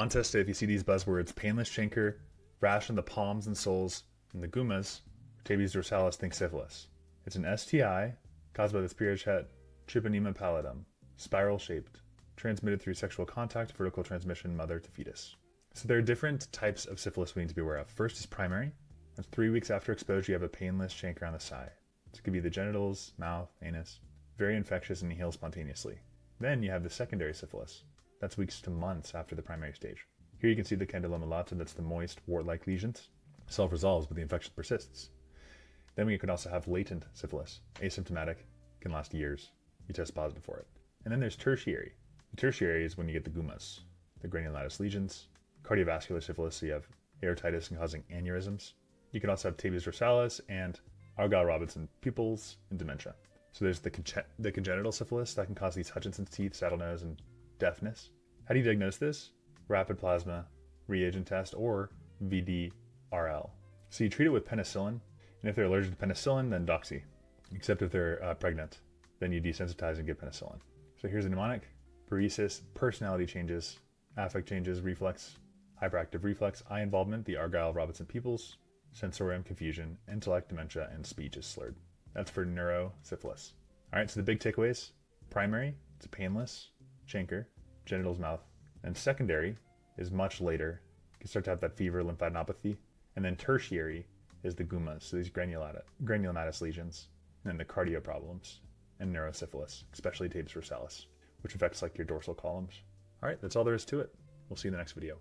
On test day, if you see these buzzwords, painless chancre, rash in the palms and soles, and the gummas, tabes dorsalis, think syphilis. It's an STI caused by the Spirochaete trypanemia pallidum, spiral shaped, transmitted through sexual contact, vertical transmission, mother to fetus. So there are different types of syphilis we need to be aware of. First is primary. That's 3 weeks after exposure, you have a painless chancre on the side. It could be the genitals, mouth, anus. Very infectious and heals spontaneously. Then you have the secondary syphilis. That's weeks to months after the primary stage. Here you can see the candyloma lata, that's the moist, wart-like lesions. Self-resolves, but the infection persists. Then we could also have latent syphilis. Asymptomatic, can last years. You test positive for it. And then there's tertiary. The tertiary is when you get the gummas, the granulomatous lesions. Cardiovascular syphilis, so you have aortitis and causing aneurysms. You can also have tabes dorsalis and Argyll-Robertson pupils and dementia. So there's the congenital syphilis that can cause these Hutchinson's teeth, saddle nose, and deafness. How do you diagnose this? Rapid plasma reagent test or VDRL. So you treat it with penicillin, and if they're allergic to penicillin, then doxy. Except if they're pregnant, then you desensitize and give penicillin. So here's a mnemonic: paresis, personality changes, affect changes, reflex, hyperactive reflex, eye involvement, the Argyll-Robertson pupils, sensorium confusion, intellect, dementia, and speech is slurred. That's for neurosyphilis. All right, so the big takeaways: primary, it's painless, chancre, genitals, mouth. And secondary is much later. You can start to have that fever, lymphadenopathy. And then tertiary is the gummas, so these granulomatous lesions, and then the cardio problems, and neurosyphilis, especially tabes dorsalis, which affects like your dorsal columns. All right, that's all there is to it. We'll see you in the next video.